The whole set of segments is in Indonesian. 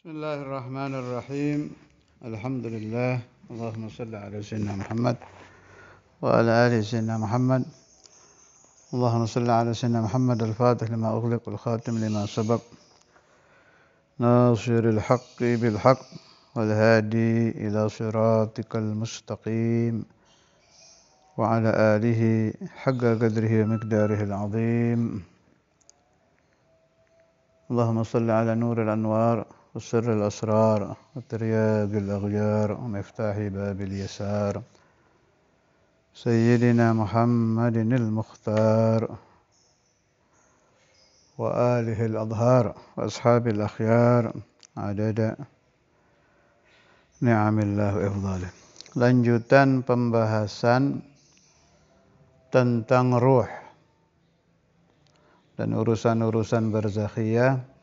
Bismillahirrahmanirrahim. Alhamdulillah. Allahumma salli ala sayyidina Muhammad wa ala ali sayyidina Muhammad. Allahumma salli ala sayyidina Muhammad al-Fatih lima ughliq wal khatim lima sabaq. Nasiril haqqi bil haqq wal hadi ila siratikal mustaqim. Wa ala alihi haqqa qadrihi wa miqdarihi al-azim. Allahumma salli ala nuril anwar وسر الأسرار وترياق الأغيار ومفتاح باب اليسار سيدنا محمد المختار وآله الأظهار وأصحاب الأخيار عدد نعم الله وإفضاله. Lanjutan pembahasan tentang ruh dan urusan-urusan barzakhiyah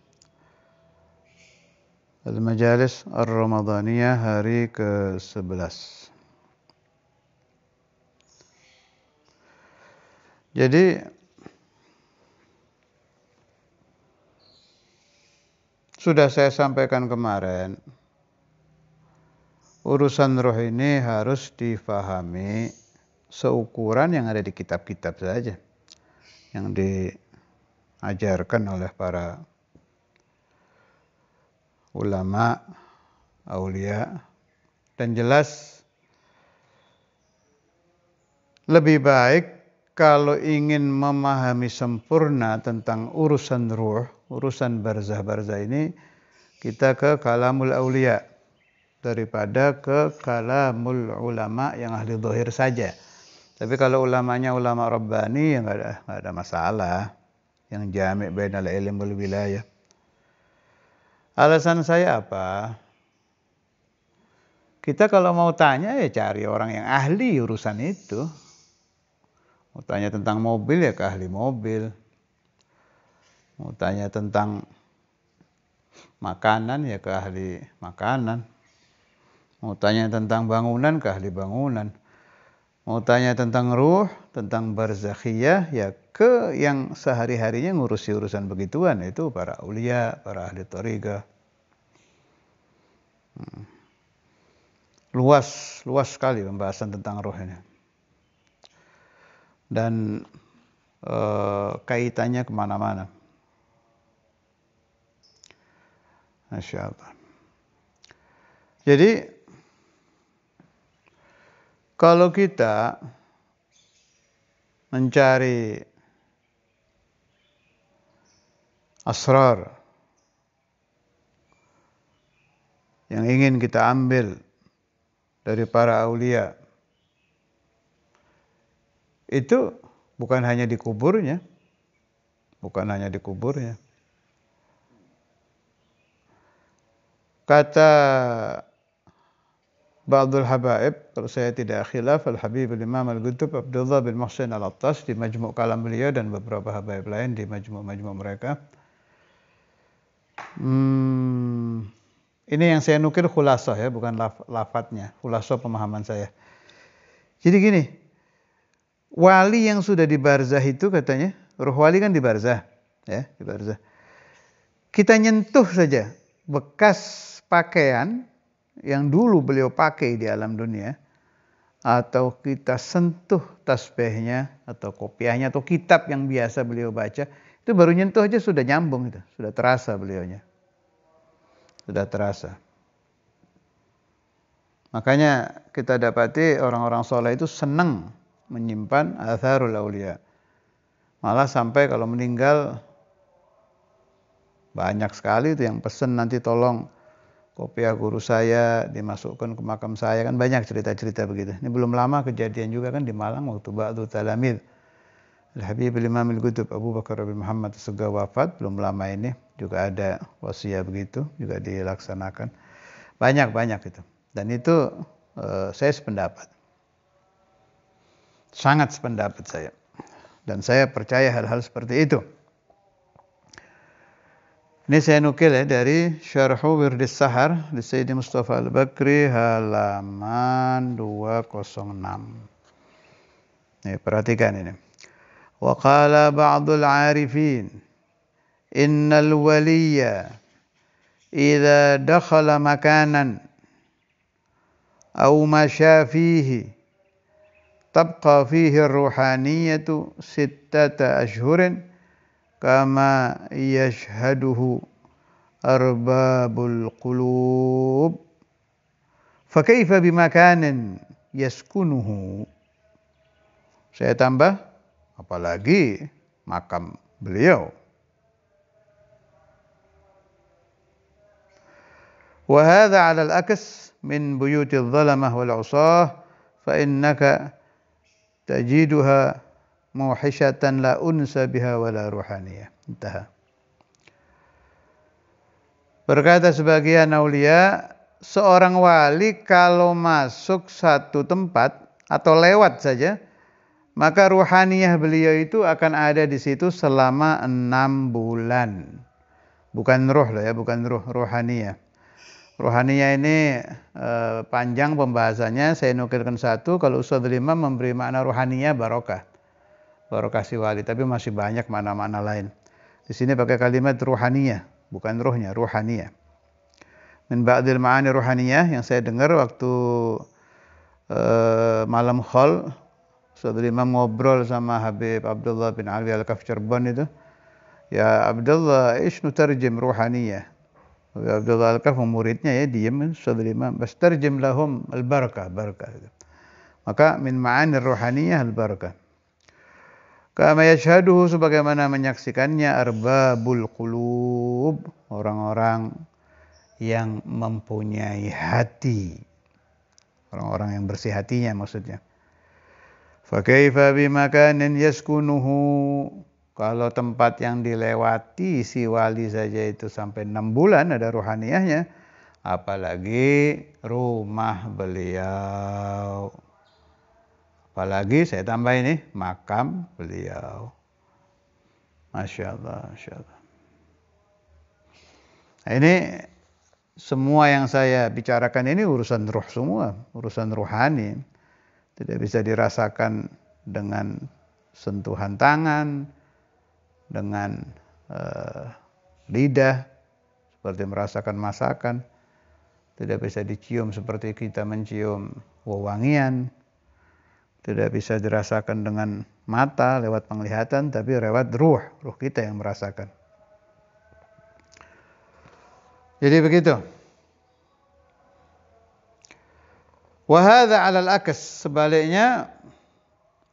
Al-Majalis Ar-Ramadaniyah hari ke-11. Jadi sudah saya sampaikan kemarin, urusan roh ini harus difahami seukuran yang ada di kitab-kitab saja, yang diajarkan oleh para ulama, aulia, dan jelas lebih baik kalau ingin memahami sempurna tentang urusan ruh, urusan barzah ini, kita ke kalamul aulia daripada ke kalamul ulama yang ahli zahir saja. Tapi kalau ulamanya ulama rabbani, ya nggak ada masalah, yang jami' bainal ilm wal wilayah. Alasan saya apa? Kita kalau mau tanya ya cari orang yang ahli urusan itu. Mau tanya tentang mobil ya ke ahli mobil. Mau tanya tentang makanan ya ke ahli makanan. Mau tanya tentang bangunan ke ahli bangunan. Mau tanya tentang ruh, tentang barzakhiyah ya ke yang sehari-harinya ngurusi urusan begituan, itu para aulia, para ahli thariqah. Luas sekali pembahasan tentang ruh ini. Dan kaitannya kemana-mana. Masya Allah. Jadi kalau kita mencari asrar yang ingin kita ambil dari para aulia, itu bukan hanya di kuburnya, Kata Ba'dul Habaib, kalau saya tidak khilaf, Al-Habib Al-Imam Al-Qutb Abdullah bin Muhsin Al-Attas di majmu' kalam beliau dan beberapa habaib lain di majmu' mereka. Ini yang saya nukil khulasah ya, bukan lafadznya, khulasah pemahaman saya. Jadi gini, wali yang sudah di barzah itu katanya, ruh wali kan di barzah, ya, di barzah. Kita nyentuh saja bekas pakaian yang dulu beliau pakai di alam dunia, atau kita sentuh tasbihnya atau kopiahnya atau kitab yang biasa beliau baca, itu baru nyentuh aja sudah nyambung, itu sudah terasa beliaunya, sudah terasa. Makanya kita dapati orang-orang soleh itu senang menyimpan atharul aulia. Malah sampai kalau meninggal banyak sekali itu yang pesen, nanti tolong kopiah guru saya dimasukkan ke makam saya, kan banyak cerita-cerita begitu. Ini belum lama kejadian juga kan di Malang waktu ba'du talamid Al-Habib Al-Imam Al-Qutb Abu Bakar bin Muhammad As-Segaf wafat, belum lama ini juga ada wasiat begitu juga dilaksanakan. Banyak itu. Dan itu saya sependapat. Sangat sependapat saya. Dan saya percaya hal-hal seperti itu. Ini saya nukil ya dari Syarhu Wirdis Sahar di Sayyidi Mustafa Al-Bakri halaman 206. Nih, perhatikan ini. Wa qala ba'dul 'arifin innal waliyya idza dakhala makanan aw masya fihi tabqa fihi ar-ruhaniyatu sittata ashhurin kama yashhaduhu arbabul qulub fa kaifa bimakanin yaskunuhu. Saya tambah, apalagi makam beliau. Wa hadha 'ala al-aks min buyuti adh-dhalamah wal 'usah fa innaka tajiduha muhishatan la unsa biha wala ruhaniyah. Intaha. Berkata sebagian aulia, seorang wali kalau masuk satu tempat atau lewat saja, maka ruhaniyah beliau itu akan ada di situ selama 6 bulan. Bukan ruh loh ya, bukan ruh, ruhaniyah. Ruhaniyah ini panjang pembahasannya, saya nukilkan satu. Kalau Ustadz Imam memberi makna ruhaniyah barokah. Barokah si wali, tapi masih banyak makna-makna lain. Di sini pakai kalimat ruhaniyah, bukan ruhnya, ruhaniyah. Min ba'dil ma'ani ruhaniyah yang saya dengar waktu malam khol, Ustadz Imam ngobrol sama Habib Abdullah bin Ali Al-Kaf Cirebon itu. Ya Abdullah, ish nutarjim ruhaniyah. Habib Abdullah Al-Kaf muridnya ya, diam Ustadz Imam, bas tarjim lahum al-barakah, barakah. Maka min ma'ani ruhaniyah al-barakah. Kama yashhaduhu, sebagaimana menyaksikannya arbabul qulub, orang-orang yang mempunyai hati, orang-orang yang bersih hatinya maksudnya. Fa kaifa bimakanin yaskunuhu, kalau tempat yang dilewati si wali saja itu sampai 6 bulan ada ruhaniyahnya, apalagi rumah beliau. Apalagi saya tambah ini makam beliau. Masya Allah, Masya Allah. Nah, ini semua yang saya bicarakan ini urusan ruh semua, urusan ruhani. Tidak bisa dirasakan dengan sentuhan tangan, dengan lidah, seperti merasakan masakan. Tidak bisa dicium seperti kita mencium wewangian. Tidak bisa dirasakan dengan mata lewat penglihatan, tapi lewat ruh kita yang merasakan. Jadi begitu. Wa hadza 'ala al-aks, sebaliknya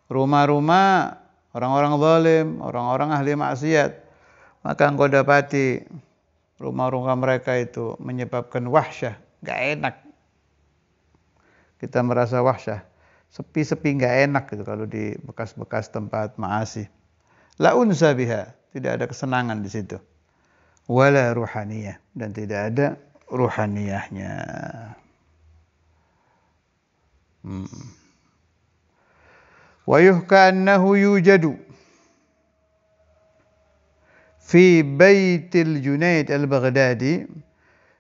rumah-rumah orang-orang zalim, orang-orang ahli maksiat, maka engkau dapati rumah-rumah mereka itu menyebabkan wahsyah, enggak enak. Kita merasa wahsyah. Sepi-sepi enggak enak gitu kalau di bekas-bekas tempat maasi. La unsa biha, tidak ada kesenangan di situ. Wala ruhaniyah, dan tidak ada ruhaniyahnya. Wa yuhka annahu yujadu fi Baitil Junaid al-Baghdadi.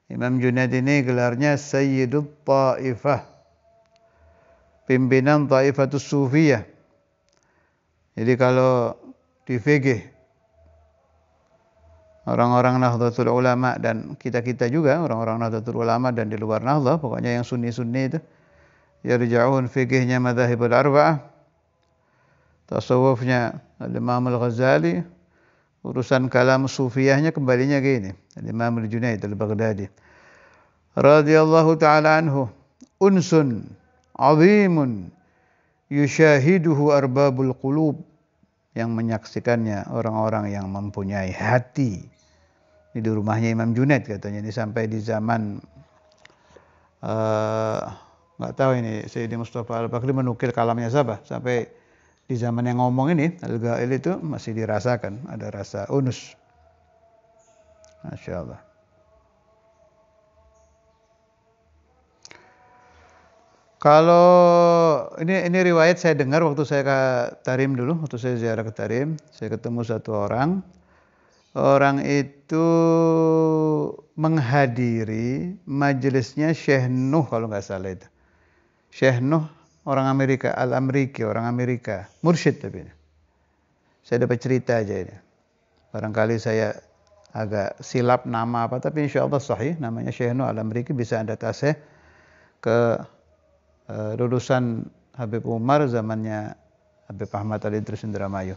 Imam Junaid ini gelarnya Sayyidut Ta'ifah, pimpinan Ta'ifatus Sufiyah. Jadi kalau di VG orang-orang Nahdlatul Ulama dan kita-kita juga orang-orang Nahdlatul Ulama dan di luar Nahdlah, pokoknya yang sunni-sunni itu yarja'un fikihnya madzhabul arba'ah, tasawufnya Imam Al-Ghazali, urusan kalam sufiyahnya kembalinya gini, Imam Al-Junaid Al-Baghdadi radhiyallahu taala anhu, unsun azimun yushahiduhu arbabul qulub, yang menyaksikannya orang-orang yang mempunyai hati. Ini di rumahnya Imam Junaid katanya, ini sampai di zaman nggak tahu ini Sayyidi Mustafa Al-Bakri menukil kalamnya siapa, sampai di zaman yang ngomong ini Al-Ghail itu masih dirasakan ada rasa unus. Masya Allah. Kalau ini riwayat saya dengar waktu saya ke Tarim dulu, waktu saya ziarah ke Tarim, saya ketemu satu orang. Orang itu menghadiri majelisnya Syekh Nuh kalau nggak salah itu. Syekh Nuh orang Amerika, Al-Amriki, orang Amerika, mursyid tapi ini. Saya dapat cerita aja ini. Barangkali saya agak silap nama apa, tapi insya Allah sahih, namanya Syekh Nuh Al-Amriki, bisa Anda tasih ke lulusan Habib Umar zamannya Habib Ahmad Ali Idrus Indramayu.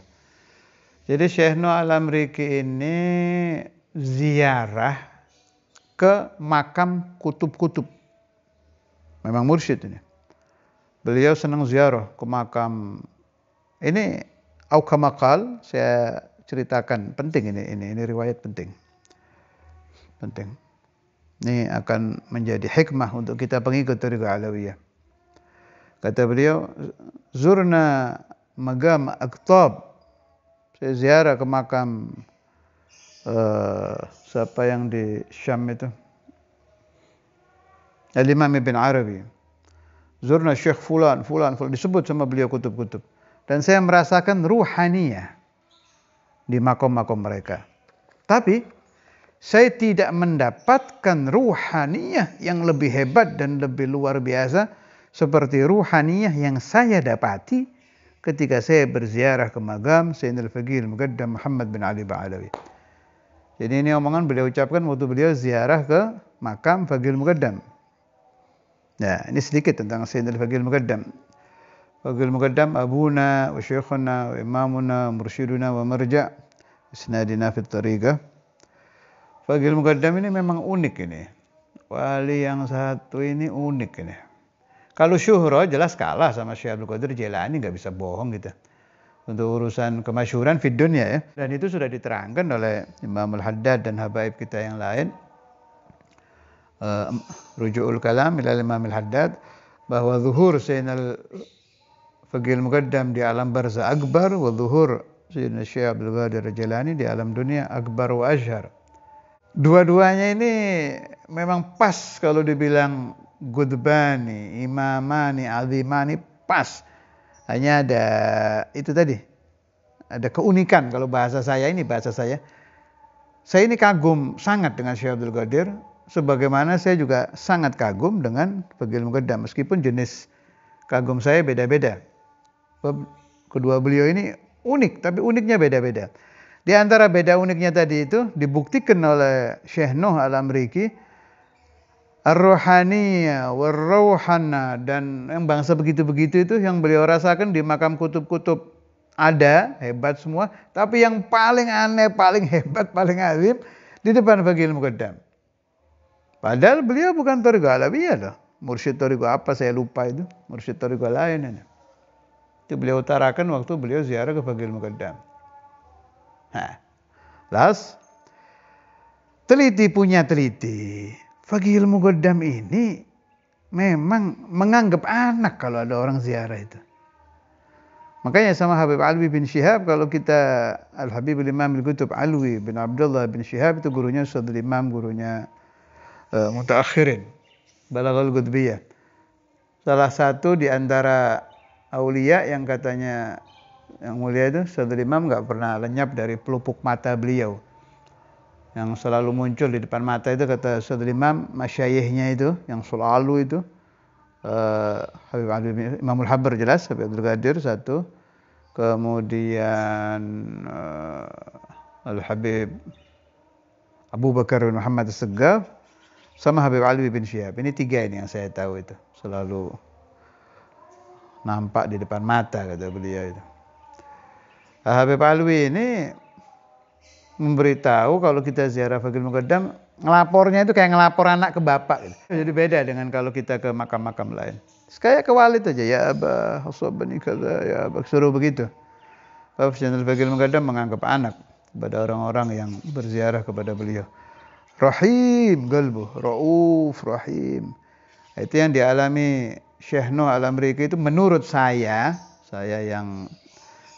Jadi Syekh Nuh Al-Amriki ini ziarah ke makam kutub-kutub. Memang mursyid ini. Beliau senang ziarah ke makam. Ini aukamakal, saya ceritakan, penting ini riwayat penting. Penting. Ini akan menjadi hikmah untuk kita pengikut Thariqah Alawiyah. Kata beliau, zurna magam Aqtab. Saya ziarah ke makam siapa yang di Syam itu? Al-Imam Ibn Arabi. Zurna Syekh fulan, disebut sama beliau kutub-kutub. Dan saya merasakan ruhaniyah di makom-makom mereka. Tapi saya tidak mendapatkan ruhaniyah yang lebih hebat dan lebih luar biasa seperti ruhaniyah yang saya dapati ketika saya berziarah ke makam Sayyidina Al-Faqih Al-Muqaddam Muhammad bin Ali Ba'alawi. Jadi ini omongan beliau ucapkan waktu beliau ziarah ke makam Faqih Al-Muqaddam. Ya, ini sedikit tentang Sayyidina Al-Faqih Al-Muqaddam. Faqih Al-Muqaddam abuna wa syekhuna wa imamuna mursyiduna wa marja' isnadina fit tariqah. Faqih Al-Muqaddam ini memang unik ini. Wali yang satu ini unik ini. Kalau syuhra jelas kalah sama Syekh Abdul Qadir Jailani, nggak bisa bohong gitu. Untuk urusan kemasyhuran fid dunya ya. Dan itu sudah diterangkan oleh Imam Al-Haddad dan habaib kita yang lain. Ruju'ul kalam ila Imam Al-Haddad bahwa zuhur Sayyidina Al-Faqih Al-Muqaddam di alam barzah akbar wa zuhur Sayyidina Syekh Abdul Qadir Jailani di alam dunia akbar wa ashhar. Dua-duanya ini memang pas kalau dibilang Gudbani, Imamani, Azimani, pas. Hanya ada itu tadi. Ada keunikan kalau bahasa saya ini, bahasa saya. Saya ini kagum sangat dengan Syekh Abdul Qadir. Sebagaimana saya juga sangat kagum dengan Faqih Al-Muqaddam. Meskipun jenis kagum saya beda-beda. Kedua beliau ini unik, tapi uniknya beda-beda. Di antara beda uniknya tadi itu dibuktikan oleh Syekh Nuh Al-Amriki. Ar-Ruhaniyah, War-Rauhana, dan yang bangsa begitu-begitu itu yang beliau rasakan di makam kutub-kutub ada, hebat semua. Tapi yang paling aneh, paling hebat, paling azim di depan Faqih Al-Muqaddam. Padahal beliau bukan Thariqah Alawiyah loh. Mursyid Thariqah apa saya lupa itu. Mursyid Thariqah lain ini. Itu beliau utarakan waktu beliau ziarah ke Faqih Al-Muqaddam. Nah, las teliti punya teliti. Faqih Al-Muqaddam ini memang menganggap anak kalau ada orang ziarah itu. Makanya sama Habib Alwi bin Syihab, kalau kita Al-Habib Al-Imam Al-Qutub Alwi bin Abdullah bin Syihab itu gurunya Ustadz Imam, gurunya mutaakhirin, Balaghul Qutbiyah. Salah satu di antara aulia yang katanya yang mulia itu Ustadz Imam enggak pernah lenyap dari pelupuk mata beliau. Yang selalu muncul di depan mata itu kata Ustadz Imam, masyayikhnya itu yang selalu itu Habib Imamul Habr jelas, Habib Abdul Qadir satu, kemudian Al-Habib Abu Bakar bin Muhammad As-Saggaf sama Habib Alwi bin Syihab. Ini tiga ini yang saya tahu itu selalu nampak di depan mata kata beliau itu. Habib Alwi ini memberitahu kalau kita ziarah Faqih Al-Muqaddam, ngelapornya itu kayak ngelapor anak ke bapak gitu. Jadi beda dengan kalau kita ke makam-makam lain. Kayak ke walid aja, ya Abah, asabani kaza, ya Abah, suruh begitu. Sayyidina Faqih Al-Muqaddam menganggap anak kepada orang-orang yang berziarah kepada beliau. Rahim qalbuh, rauf, rahim. Itu yang dialami Syekh Nuh Al-Amriki itu menurut saya yang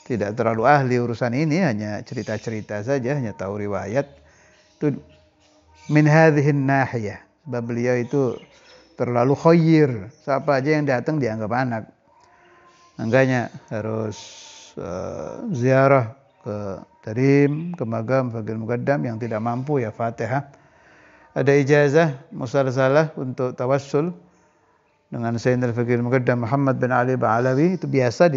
tidak terlalu ahli urusan ini, hanya cerita-cerita saja, hanya tahu riwayat. Itu min hadhihin nahiyah. Sebab beliau itu terlalu khoyir. Siapa aja yang datang dianggap anak. Makanya harus ziarah ke Tarim, ke makam Faqih Al-Muqaddam. Yang tidak mampu ya Fatihah. Ada ijazah musalsalah untuk tawassul dengan Sayyidina Al-Faqih Al-Muqaddam Muhammad bin Ali Ba'alawi. Itu biasa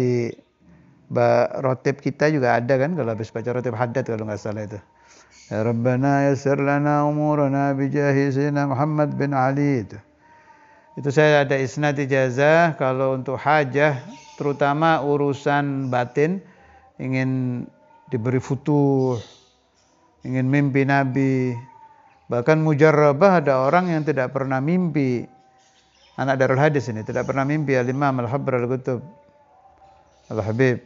Rotib kita juga ada kan kalau habis baca rotib haddad kalau nggak salah itu. Ya Rabbana yassir lana umurana bijahi sayyidina Muhammad bin Ali itu. Itu saya ada isnad ijazah kalau untuk hajah terutama urusan batin ingin diberi futuh, ingin mimpi Nabi. Bahkan mujarrabah ada orang yang tidak pernah mimpi. Anak Darul Hadis ini tidak pernah mimpi Al-Imam Al-Habr Al-Qutub Al-Habib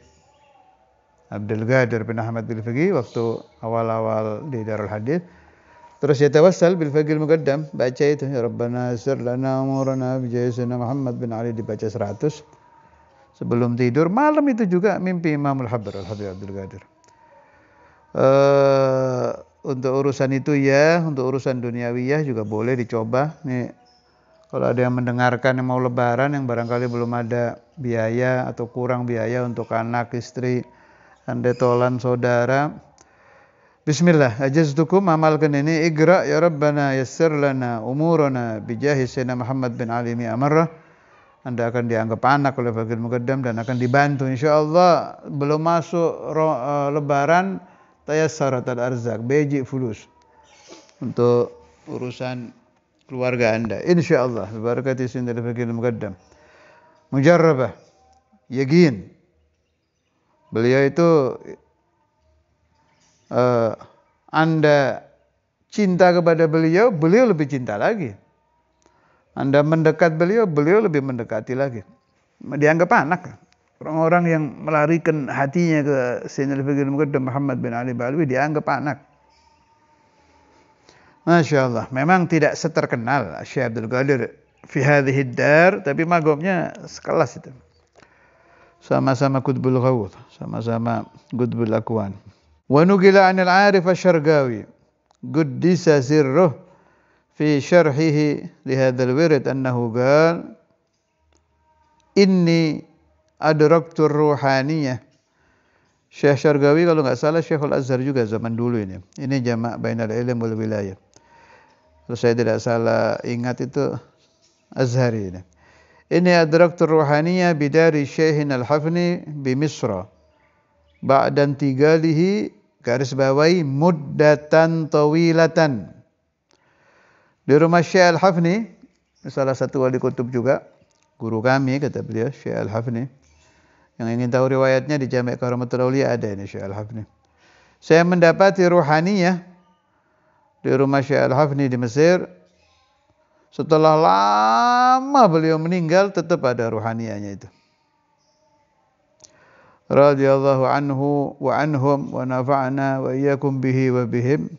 Abdul Qadir bin Ahmad bil Fiqih waktu awal-awal di Darul Hadis. Terus ya tawassal bil Fiqhil Muqaddam, baca itu ya Rabbana yassir lana umurana bi sayyidina Muhammad bin Ali dibaca 100. Sebelum tidur malam itu juga mimpi Imam Al-Habr Al-Habib Abdul Qadir. Untuk urusan itu ya, untuk urusan duniawiyah juga boleh dicoba. Nih kalau ada yang mendengarkan yang mau lebaran yang barangkali belum ada biaya atau kurang biaya untuk anak, istri, andetolan, saudara. Bismillah, ajaztukum amalkan ini. Iqra ya Rabbana yassir lana umurana bijahi sayyidina Muhammad bin Ali mi'amarrah. Anda akan dianggap anak oleh Fiqhil Muqaddam dan akan dibantu insyaallah. Belum masuk lebaran tayassarat al-arzak, beji fulus untuk urusan keluarga Anda insyaallah barakati sayyidina Fiqhil Muqaddam. Mujarrabah, yakin. Beliau itu Anda cinta kepada beliau, beliau lebih cinta lagi. Anda mendekat beliau, beliau lebih mendekati lagi. Dianggap anak. Orang-orang yang melarikan hatinya ke Sayyidina Fiqhil Muqaddam Muhammad bin Ali Ba'alwi dianggap anak. Masya Allah. Memang tidak seterkenal Syekh Abdul Qadir fi hadhihi dar, tapi magomnya sekelas itu. Sama-sama Qutbul Ghawth, sama-sama Qutbul Akwan. Wa nukila 'anil 'arif asy-Syarqawi quddisa sirruh fi syarhihi li hadzal wirid annahu qala inni adraktu ruhaniyah. Syekh Syarqawi kalau enggak salah Syekhul Azhar juga zaman dulu ini. Ini jama' bainal ilm wal wilayah. Kalau saya tidak salah ingat itu Azhari ini. Ini adraktu ruhaniyah bidari Syekhin Al-Hafni bi Misra. Ba'dan tigalihi garis bawahi muddatan tawilatan. Di rumah Syekh Al-Hafni, salah satu wali kutub juga, guru kami kata beliau Syekh Al-Hafni. Yang ingin tahu riwayatnya di Jami' Karamatul Auliya ada ini Syekh Al-Hafni. Saya mendapati ruhaniyah di rumah Syekh Al-Hafni di Mesir. Setelah lama beliau meninggal tetap ada ruhaniyahnya itu. Radhiyallahu anhu wa anhum wa nafa'na wa iyyakum bihi wa bihim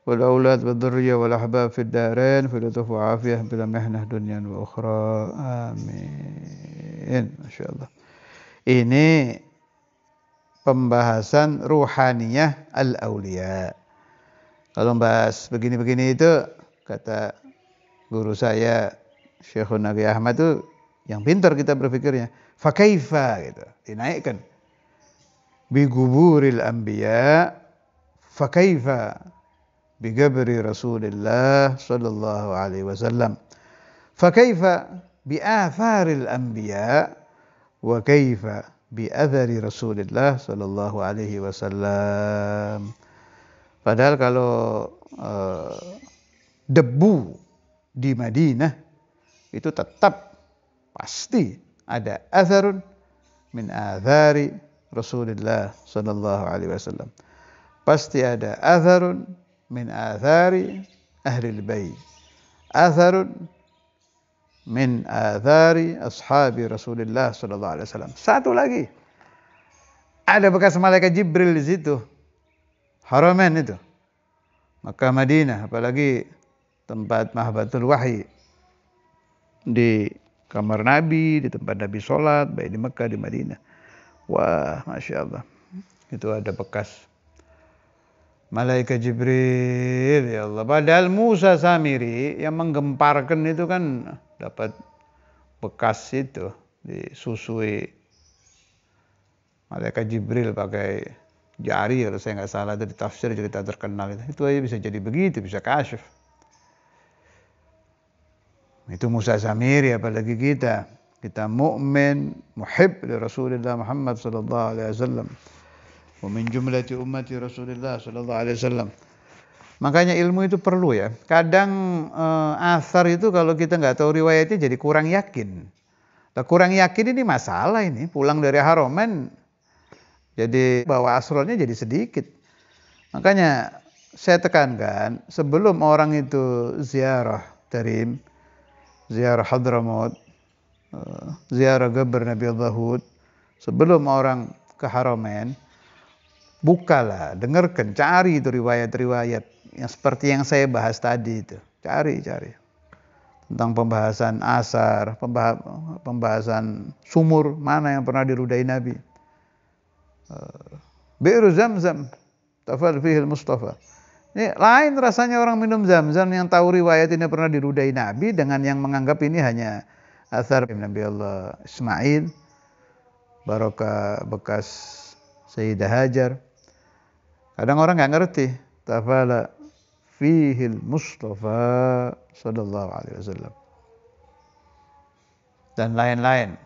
wal aulad wad dzurriyyah wal ahbab fid darain fi lutuf wa afiyah bila mihnah dunya wa ukhra. Amin. Masyaallah. Ini pembahasan ruhaniyah al-auliya. Kalau bahas begini-begini itu kata guru saya Syekhun Nabi Ahmad itu yang pintar kita berpikirnya. Fa kaifa gitu, dinaikkan. Bi guburil anbiya fa kaifa bi qabri Rasulillah sallallahu alaihi wasallam. Fa kaifa bi atharil anbiya wa kaifa bi athari Rasulillah sallallahu alaihi wasallam. Padahal kalau debu di Madinah itu tetap pasti ada atharun min athari Rasulullah sallallahu alaihi wasallam. Pasti ada atharun min athari ahli al-bait. Atharun min athari ashabi Rasulullah sallallahu alaihi wasallam. Satu lagi. Ada bekas malaikat Jibril di situ. Haramain itu. Makkah Madinah, apalagi tempat Mahbatul Wahyi. Di kamar Nabi, di tempat Nabi sholat, baik di Mekah, di Madinah. Wah, Masya Allah. Itu ada bekas malaikat Jibril, ya Allah. Padahal Musa Samiri yang menggemparkan itu kan dapat bekas itu, disusui malaikat Jibril pakai jari, kalau saya nggak salah itu di tafsir cerita terkenal itu. Itu aja bisa jadi begitu, bisa kasyaf. Itu Musa Samiri apalagi kita kita mukmin, muhib li Rasulillah Muhammad sallallahu alaihi wasallam. Wa min jumlati ummati Rasulillah sallallahu alaihi wasallam. Makanya ilmu itu perlu ya. Kadang asar itu kalau kita nggak tahu riwayatnya jadi kurang yakin. Nah, kurang yakin ini masalah ini. Pulang dari Haramain jadi bawa asrornya jadi sedikit. Makanya saya tekankan sebelum orang itu ziarah Tarim, ziarah Hadramaut, ziarah Gabr Nabi Hud, sebelum orang ke Haramain, bukalah, dengarkan, cari itu riwayat-riwayat yang seperti yang saya bahas tadi itu. Cari. Tentang pembahasan asar, pembahasan sumur, mana yang pernah dirudai Nabi. Bi'ru Zamzam, tafal fihil Mustafa. Ini lain rasanya orang minum Zamzam yang tahu riwayat ini pernah dirudai Nabi dengan yang menganggap ini hanya asar Nabi Allah Ismail, barokah bekas Sayyidah Hajar. Kadang orang nggak ngerti. Tafala fihil Mustafa sallallahu alaihi wasallam. Dan lain-lain.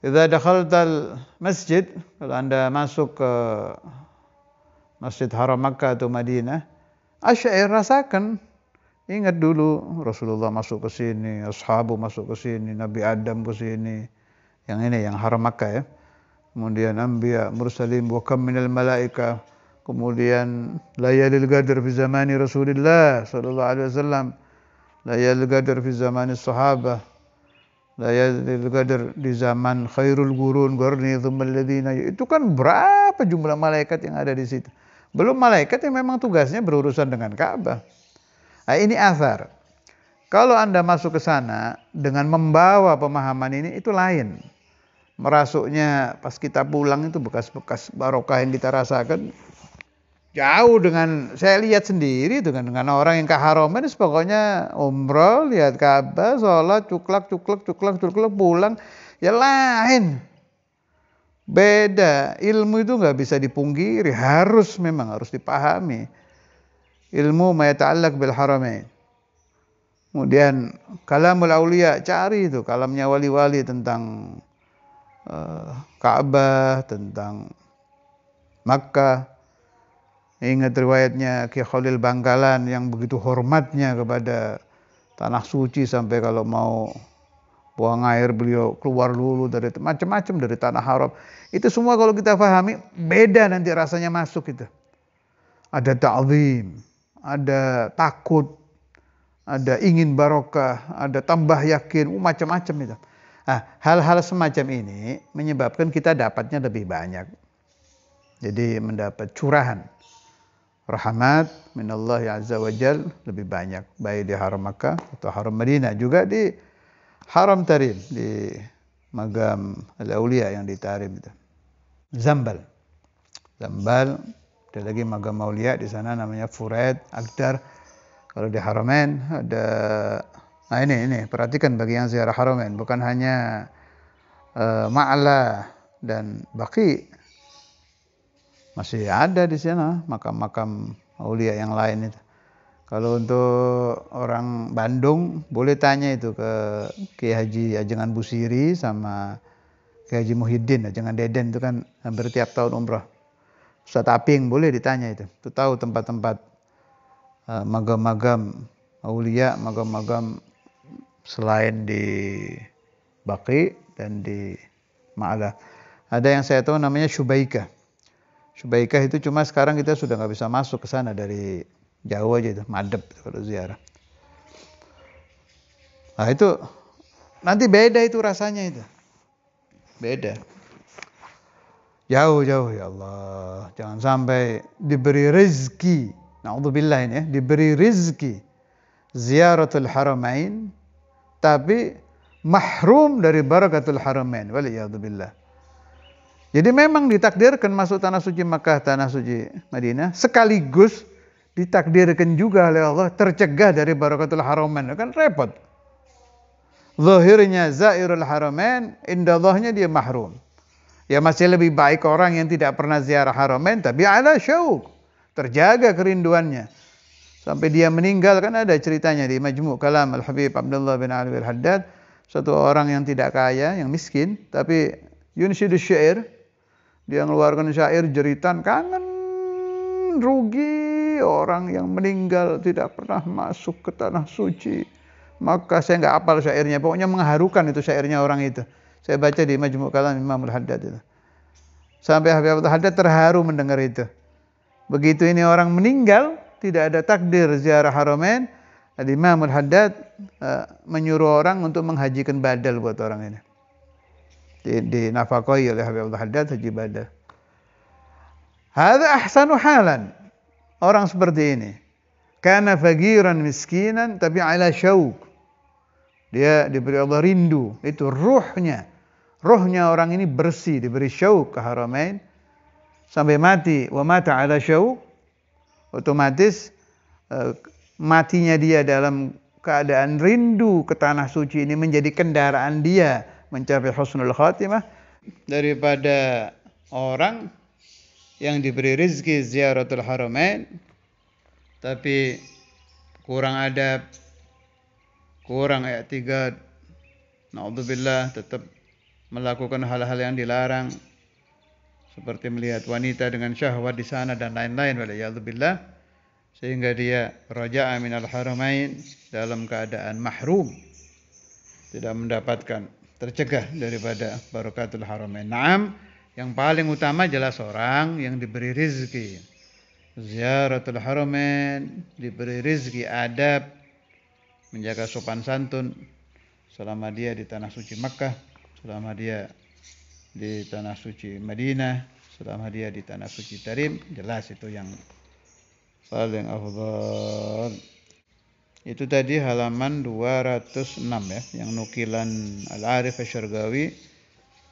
Idza dakhaltal masjid, kalau Anda masuk ke Masjid Haram Makkah atau Madinah, asy'ar rasakan. Ingat dulu Rasulullah masuk ke sini, ashabu masuk ke sini, Nabi Adam ke sini. Yang ini yang Haram Makkah ya. Kemudian anbiya, mursalin, wa kam minal malaika. Kemudian layalil qadr fi zamani Rasulillah sallallahu alaihi wasallam. Layalil qadr fi zamani sahabah. Layalil qadr di zaman khairul qurun qarni tsummal ladzina. Itu kan berapa jumlah malaikat yang ada di situ. Belum malaikat yang memang tugasnya berurusan dengan Ka'bah. Nah, ini athar. Kalau Anda masuk ke sana dengan membawa pemahaman ini, itu lain. Merasuknya pas kita pulang itu bekas-bekas barokah yang kita rasakan jauh dengan saya lihat sendiri dengan orang yang ke Haramain pokoknya umroh, lihat Ka'bah, sholat, cuklak pulang, ya lain. Beda, ilmu itu nggak bisa dipungkiri, harus dipahami. Ilmu ma yata'allaq bil haramain. Kemudian kalamul auliya, cari itu kalamnya wali-wali tentang Ka'bah, tentang Makkah. Ingat riwayatnya Ki Khalil Bangkalan yang begitu hormatnya kepada tanah suci sampai kalau mau buang air beliau keluar dulu dari macam-macam dari tanah haram. Itu semua kalau kita pahami beda nanti rasanya masuk itu. Ada ta'zim, ada takut, ada ingin barokah, ada tambah yakin, macam-macam itu. Nah, hal-hal semacam ini menyebabkan kita dapatnya lebih banyak. Jadi mendapat curahan rahmat minallahi azza wa jal lebih banyak, baik di Haram Makkah atau Haram Madinah, juga di Haram Tarim, di Magam Al-Auliya yang di Tarim itu. Zambal, ada lagi Magam Auliya di sana namanya Furaid, Agdar. Kalau di Haramain ada, nah ini perhatikan bagi yang ziarah Haramain, bukan hanya Ma'la dan Baqi, masih ada di sana makam-makam aulia yang lain itu. Kalau untuk orang Bandung boleh tanya itu ke Kiai Haji Ajengan Busiri sama Kiai Haji Muhyiddin Ajengan Deden, itu kan hampir tiap tahun umrah. Ustaz Aping boleh ditanya itu tahu tempat-tempat magam-magam aulia, magam-magam selain di Baqi dan di Ma'la. Ada yang saya tahu namanya Syubaikah. Syubaikah itu cuma sekarang kita sudah nggak bisa masuk ke sana, dari jauh aja itu, madep kalau ziarah. Nah itu nanti beda itu rasanya itu. Beda. Jauh ya Allah. Jangan sampai diberi rezeki. Na'udzubillah ini ya, diberi rezeki ziaratul haramain tapi mahrum dari barakatul haramain. Waliyadzubillah. Jadi memang ditakdirkan masuk tanah suci Makkah, tanah suci Madinah, sekaligus ditakdirkan juga oleh Allah tercegah dari barakatul haramain. Kan repot. Zahirnya zairul haramain, indallahnya dia mahrum. Ya masih lebih baik orang yang tidak pernah ziarah haramain tapi ala syauq, terjaga kerinduannya sampai dia meninggal. Kan ada ceritanya di Majmu' Kalam Al-Habib Abdullah bin Ali Al-Haddad, Satu orang yang tidak kaya, yang miskin, tapi yunshidu syair, dia mengeluarkan syair jeritan, kangen, rugi orang yang meninggal tidak pernah masuk ke tanah suci. Maka saya nggak hafal syairnya, pokoknya mengharukan itu syairnya orang itu. Saya baca di Majmu' Kalam Imam Al-Haddad itu. Sampai Habib Al-Haddad terharu mendengar itu. Begitu ini orang meninggal, tidak ada takdir ziarah Haramain, Imam Al-Haddad menyuruh orang untuk menghajikan badal buat orang ini. Dinafakahi oleh Habib Al-Haddad haji badal. Hadza ahsanu halan. Orang seperti ini. Kana faqiran miskinan tapi ala syauq. Dia diberi Allah rindu, itu ruhnya. Ruhnya orang ini bersih, diberi syauq ke Haramain sampai mati. Wa mata ala syauq. Otomatis matinya dia dalam keadaan rindu ke tanah suci ini menjadi kendaraan dia mencapai husnul khatimah daripada orang yang diberi rezeki ziaratul haramain tapi kurang adab, kurang i'tiqad, naudzubillah, tetap melakukan hal-hal yang dilarang seperti melihat wanita dengan syahwat di sana dan lain-lain, waliyadzubillah, sehingga dia raja'a minal haramain dalam keadaan mahrum, tidak mendapatkan, tercegah daripada barakatul haramain. Naam, yang paling utama jelas orang yang diberi rizki ziaratul haramain, diberi rizki adab, menjaga sopan santun selama dia di tanah suci Makkah, selama dia di tanah suci Madinah, selama dia di tanah suci Tarim, jelas itu yang paling afdal. Itu tadi halaman 206 ya, yang nukilan Al-Arif Asy-Syarqawi.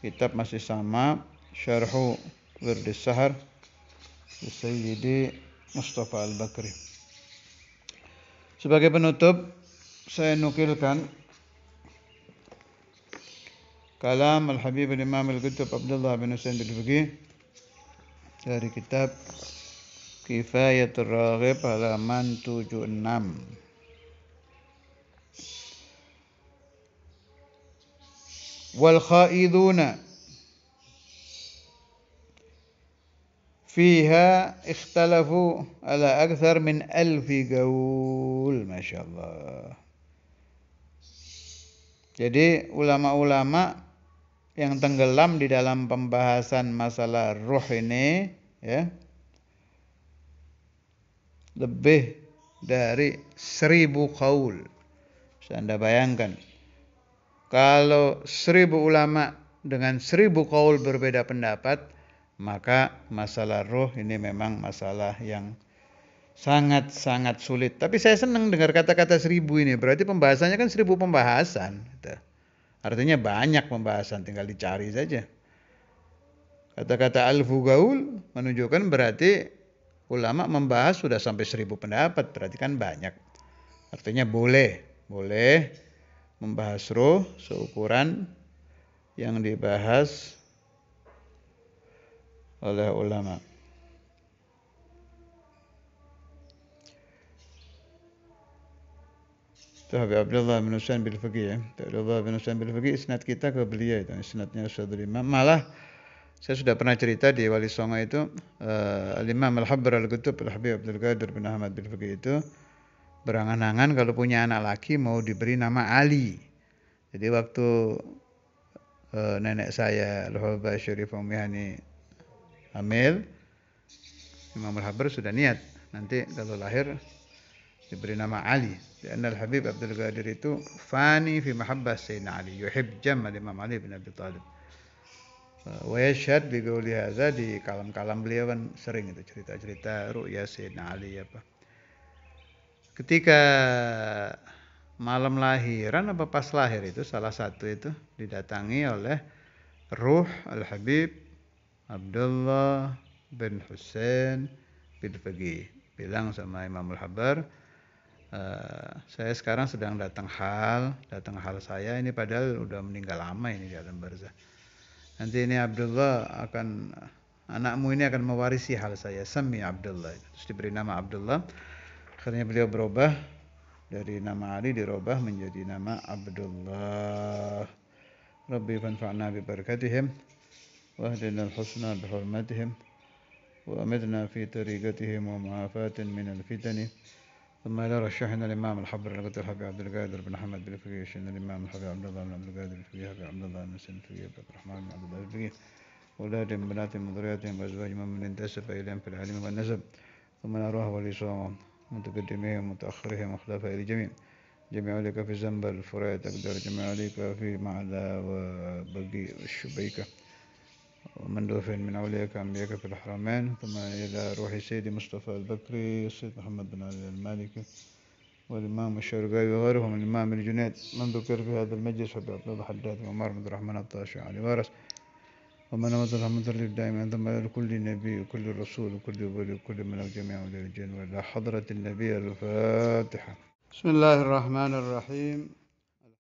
Kitab masih sama, Syarhu Wirdis Sahar Sayyidi Mustafa Al-Bakri. Sebagai penutup, saya nukilkan kalam Al-Habib Al-Imam Al-Qutb Abdullah bin Husain Bil-Fiqih dari kitab Kifayatul Raghib halaman 76. Wal khaiduna fiha ikhtalafu ala akthar min 1000 qaul, masyaallah. Jadi ulama-ulama yang tenggelam di dalam pembahasan masalah ruh ini ya, lebih dari 1000 qaul. Bisa Anda bayangkan, kalau 1000 ulama dengan 1000 qaul berbeda pendapat, maka masalah ruh ini memang masalah yang sangat-sangat sulit. Tapi saya senang dengar kata-kata 1000 ini, berarti pembahasannya kan 1000 pembahasan. Artinya banyak pembahasan, tinggal dicari saja. Kata-kata alfu qaul menunjukkan berarti ulama membahas sudah sampai 1000 pendapat, berarti kan banyak. Artinya boleh membahas ruh seukuran yang dibahas oleh ulama. Itu Habib Abdullah bin Husain Bil-Fiqih ya. Abdullah bin Husain Bil-Fiqih, isnad kita ke beliau itu, isnadnya Ustadzul Imam. Malah saya sudah pernah cerita di Wali Songo itu, Al-Imam Al-Habr Al-Qutb Al-Habib Abdul Qadir bin Ahmad Bil-Fiqih itu berangan-angan kalau punya anak laki mau diberi nama Ali. Jadi waktu nenek saya Al-Hubba Syarif Ummihani hamil, Imam Al-Habr sudah niat nanti kalau lahir diberi nama Ali. Karena Al-Habib Abdul Qadir itu fani fi mahabbah Sayyidina Ali, yuhib jamal Imam Ali bin Abi Thalib. Wa yashhad bi qouli hadza, di kalam-kalam beliau kan sering itu cerita-cerita ru'ya Sayyidina Ali apa. Ketika malam lahiran apa pas lahir itu, salah satu itu didatangi oleh ruh Al-Habib Abdullah bin Husain Bil-Fiqih. Bilang sama Imam Al-Habr, saya sekarang sedang datang hal saya ini, padahal udah meninggal lama ini di alam barzah. Nanti ini Abdullah anakmu ini akan mewarisi hal saya, Sami Abdullah. Terus diberi nama Abdullah. Akhirnya beliau berubah Dari nama Ali dirubah menjadi nama Abdullah. Rabbi fanfa'na bi barakatihim wahdina al-husna bi hurmatihim wa amitna fi tariqatihim wa mu'afatin min al-fitani. ثم إلى رشحنا الإمام الحبر القدر حبيب عبد القادر بن أحمد بن الفقيه شن الإمام الحبيب عبد الله بن عبد القادر الفقيه حبيب عبد الله بن سن الفقيه عبد الرحمن بن عبد الله الفقيه أولادهم بناتهم وذرياتهم وأزواجهم من انتسب إليهم في العلم والنسب ثم الأرواح والإصابة متقدميهم ومتأخرهم وخلفاء الجميع جميع عليك في زنبل الفرات أقدر جميع عليك في معلى وبقي الشبيكة ومن دفن من أولياء أنبياء في الحرمين ثم إلى روح سيدي مصطفى البكري السيد محمد بن علي المالكي والإمام الشرقاوي وغيرهم من الإمام الجنيد من ذكر في هذا المجلس حبيب عبد الله الحداد وعمر بن الرحمن الطاشي علي وارث ومن نمت رحمة الله دائما ثم إلى كل نبي وكل رسول وكل ولي وكل ملك جميع ولي الجن وإلى حضرة النبي الفاتحة. بسم الله الرحمن الرحيم.